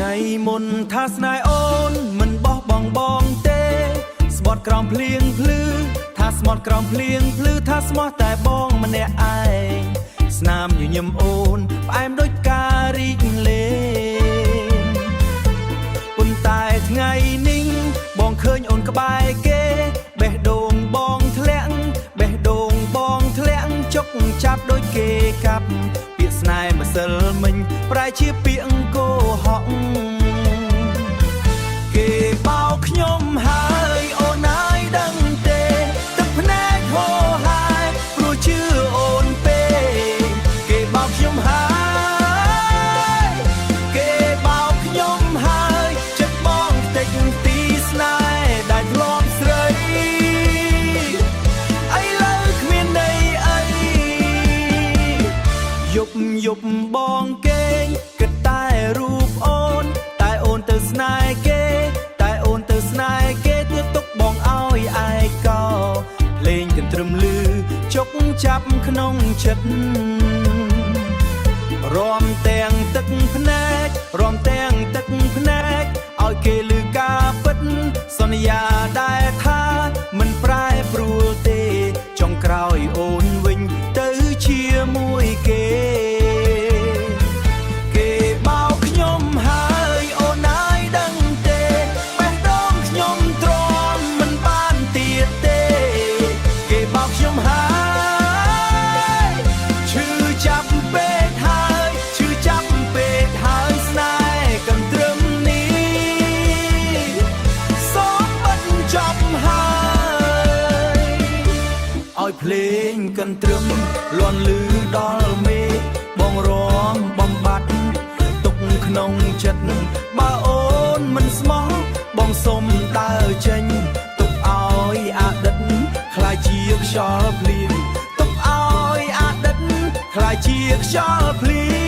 ថ្ងៃមុនថាស្នេហ៍អូនមិនបោះបង់ទេស្បត់ក្រោមភ្លៀងភ្លឺថាស្មត់ក្រោមភ្លៀងភ្លឺថាស្មោះតែបងម្នាក់ឯងស្នាមញញឹមអូនផ្អែមដូចការរីកលេងប៉ុន្តែថ្ងៃនេះបងឃើញអូនក្បែរគេបេះដូងបងធ្លាក់បេះដូងបងធ្លាក់ចុកចាប់ដូចគេកាប់ពាក្យស្នេហ៍ម្សិលមិញប្រែជាពាក្យអង្គរហក់គេបោកខ្ញុំហើយអូនហើយដឹងទេទឹកភ្នែកហូរហើយព្រោះជឿអូនពេកគេបោកខ្ញុំហើយគេបោកខ្ញុំហើយចិត្តបងតិចទីស្នេហ៍ដែលធ្លាប់ស្រីឥឡូវគ្មានន័យអីយប់បងគេងគិតតែរូបអូនតែអូនទៅស្នេហ៍គេតែអូនទៅស្នេហ៍គេទើបទុកបងឲ្យឯកោភ្លេងកន្ទ្រឹមលឺជុកចាប់ក្នុងចិត្តរំទាំងទឹកភ្នែករំទាំងទឹកភ្នែកឲ្យគេលឺការពិតសន្យាដែលថាមិនប្រែប្រួលទេចុងក្រោយអូនវិញទៅជាមួយគេភ្លេងកន្ទ្រឹមលន់លឺដល់មេបងរំបំបត្តិទុកក្នុងចិត្តបើអូនមិនស្មោះបងសុំដើរចេញទុកឲ្យអតីតខ្លាចជាខ្យល់ភ្លៀងទុកឲ្យអតីតខ្លាចជាខ្យល់ភ្លៀង